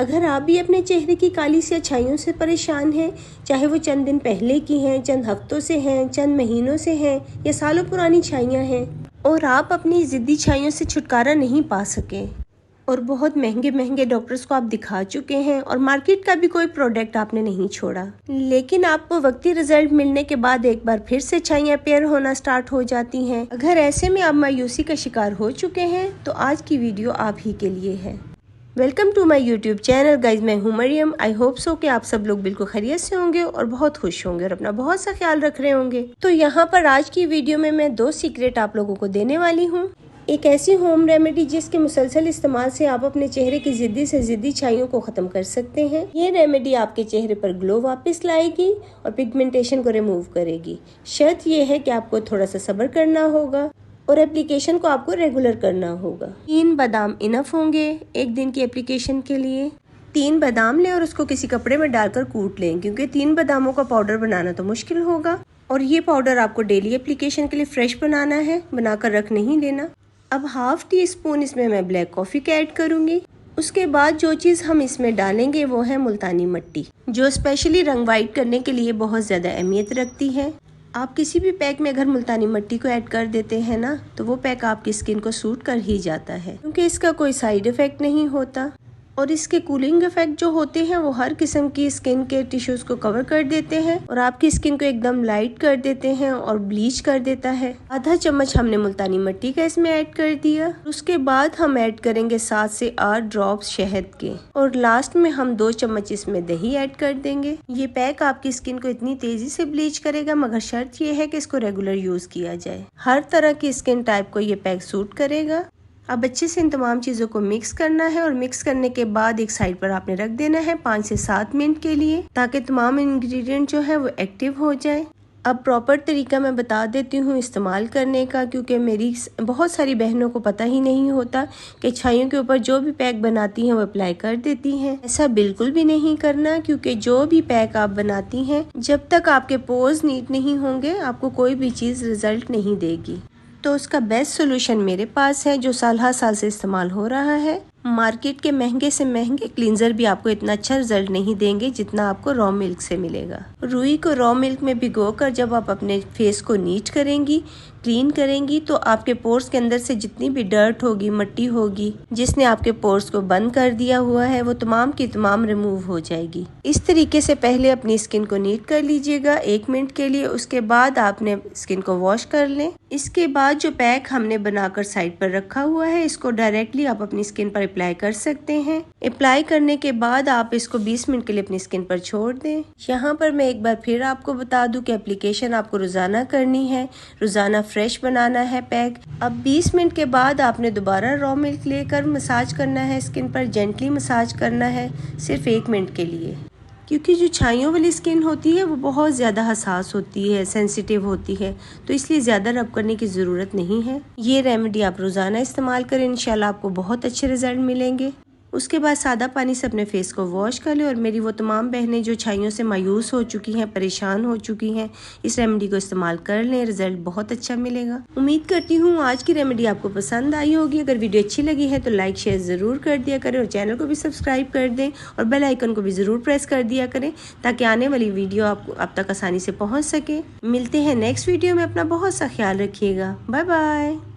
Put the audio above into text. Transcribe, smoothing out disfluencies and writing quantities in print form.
अगर आप भी अपने चेहरे की काली स्याहियों से परेशान हैं, चाहे वो चंद दिन पहले की हैं, चंद हफ्तों से हैं, चंद महीनों से हैं या सालों पुरानी छाइयाँ हैं, और आप अपनी ज़िद्दी छाइयों से छुटकारा नहीं पा सके और बहुत महंगे महंगे डॉक्टर्स को आप दिखा चुके हैं और मार्केट का भी कोई प्रोडक्ट आपने नहीं छोड़ा, लेकिन आपको वक्ती रिजल्ट मिलने के बाद एक बार फिर से छाइयाँ अपीयर होना स्टार्ट हो जाती हैं। अगर ऐसे में आप मायूसी का शिकार हो चुके हैं तो आज की वीडियो आप ही के लिए है। Welcome to my YouTube channel guys, मैं हूँ मरियम। आई होप सो कि आप सब लोग बिल्कुल खैरियत से होंगे और बहुत खुश होंगे और अपना बहुत सा ख्याल रख रहे होंगे। तो यहाँ पर आज की वीडियो में मैं 2 सीक्रेट आप लोगों को देने वाली हूँ। एक ऐसी होम रेमेडी जिसके मुसलसल इस्तेमाल से आप अपने चेहरे की ज़िद्दी से ज़िद्दी छाइयों को ख़त्म कर सकते हैं। ये रेमेडी आपके चेहरे पर ग्लो वापस लाएगी और पिगमेंटेशन को रिमूव करेगी। शर्त ये है कि आपको थोड़ा सा सब्र करना होगा और एप्लीकेशन को आपको रेगुलर करना होगा। 3 बादाम इनफ होंगे एक दिन की एप्लीकेशन के लिए। 3 बादाम लें और उसको किसी कपड़े में डालकर कूट लें, क्योंकि 3 बादामों का पाउडर बनाना तो मुश्किल होगा और ये पाउडर आपको डेली एप्लीकेशन के लिए फ्रेश बनाना है, बनाकर रख नहीं देना। अब हाफ टी स्पून इसमें मैं ब्लैक कॉफ़ी का ऐड करूँगी। उसके बाद जो चीज़ हम इसमें डालेंगे वो है मुल्तानी मिट्टी, जो स्पेशली रंग वाइट करने के लिए बहुत ज़्यादा अहमियत रखती है। आप किसी भी पैक में अगर मुल्तानी मिट्टी को ऐड कर देते हैं ना, तो वो पैक आपकी स्किन को सूट कर ही जाता है, क्योंकि इसका कोई साइड इफ़ेक्ट नहीं होता और इसके कूलिंग इफेक्ट जो होते हैं वो हर किस्म की स्किन के टिश्यूज को कवर कर देते हैं और आपकी स्किन को एकदम लाइट कर देते हैं और ब्लीच कर देता है। आधा चम्मच हमने मुल्तानी मिट्टी का इसमें ऐड कर दिया। उसके बाद हम ऐड करेंगे 7 से 8 ड्रॉप्स शहद के और लास्ट में हम 2 चम्मच इसमें दही ऐड कर देंगे। ये पैक आपकी स्किन को इतनी तेजी से ब्लीच करेगा, मगर शर्त ये है कि इसको रेगुलर यूज किया जाए। हर तरह की स्किन टाइप को ये पैक सूट करेगा। अब अच्छे से इन तमाम चीज़ों को मिक्स करना है और मिक्स करने के बाद एक साइड पर आपने रख देना है 5 से 7 मिनट के लिए, ताकि तमाम इंग्रेडिएंट जो है वो एक्टिव हो जाए। अब प्रॉपर तरीका मैं बता देती हूँ इस्तेमाल करने का, क्योंकि मेरी बहुत सारी बहनों को पता ही नहीं होता कि छाइयों के ऊपर जो भी पैक बनाती हैं वो अप्लाई कर देती हैं। ऐसा बिल्कुल भी नहीं करना, क्योंकि जो भी पैक आप बनाती हैं, जब तक आपके पोर्स नीट नहीं होंगे आपको कोई भी चीज़ रिजल्ट नहीं देगी। तो उसका बेस्ट सोल्यूशन मेरे पास है, जो साल हर साल से इस्तेमाल हो रहा है। मार्केट के महंगे से महंगे क्लींजर भी आपको इतना अच्छा रिजल्ट नहीं देंगे जितना आपको रॉ मिल्क से मिलेगा। रुई को रॉ मिल्क में भिगोकर जब आप अपने फेस को नीट करेंगी, क्लीन करेंगी, तो आपके पोर्स के अंदर से जितनी भी डर्ट होगी, मिट्टी होगी, जिसने आपके पोर्स को बंद कर दिया हुआ है, वो तमाम की तमाम रिमूव हो जाएगी। इस तरीके से पहले अपनी स्किन को नीट कर लीजिएगा 1 मिनट के लिए। उसके बाद आपने स्किन को वॉश कर लें। इसके बाद जो पैक हमने बनाकर साइड पर रखा हुआ है, इसको डायरेक्टली आप अपनी स्किन पर अप्लाई कर सकते हैं। अप्लाई करने के बाद आप इसको 20 मिनट के लिए अपनी स्किन पर छोड़ दें। यहाँ पर मैं एक बार फिर आपको बता दूं कि एप्लीकेशन आपको रोजाना करनी है, रोजाना फ्रेश बनाना है पैक। अब 20 मिनट के बाद आपने दोबारा रॉ मिल्क लेकर मसाज करना है स्किन पर, जेंटली मसाज करना है सिर्फ 1 मिनट के लिए, क्योंकि जो छाइयों वाली स्किन होती है वो बहुत ज़्यादा हसास होती है, सेंसिटिव होती है, तो इसलिए ज़्यादा रब करने की ज़रूरत नहीं है। ये रेमेडी आप रोज़ाना इस्तेमाल करें, इंशाल्लाह आपको बहुत अच्छे रिजल्ट मिलेंगे। उसके बाद सादा पानी से अपने फेस को वॉश कर लें और मेरी वो तमाम बहनें जो छाइयों से मायूस हो चुकी हैं, परेशान हो चुकी हैं, इस रेमेडी को इस्तेमाल कर लें, रिजल्ट बहुत अच्छा मिलेगा। उम्मीद करती हूँ आज की रेमेडी आपको पसंद आई होगी। अगर वीडियो अच्छी लगी है तो लाइक शेयर ज़रूर कर दिया करें और चैनल को भी सब्सक्राइब कर दें और बेल आइकन को भी ज़रूर प्रेस कर दिया करें, ताकि आने वाली वीडियो आप तक आसानी से पहुँच सके। मिलते हैं नेक्स्ट वीडियो में। अपना बहुत सा ख्याल रखिएगा। Bye bye.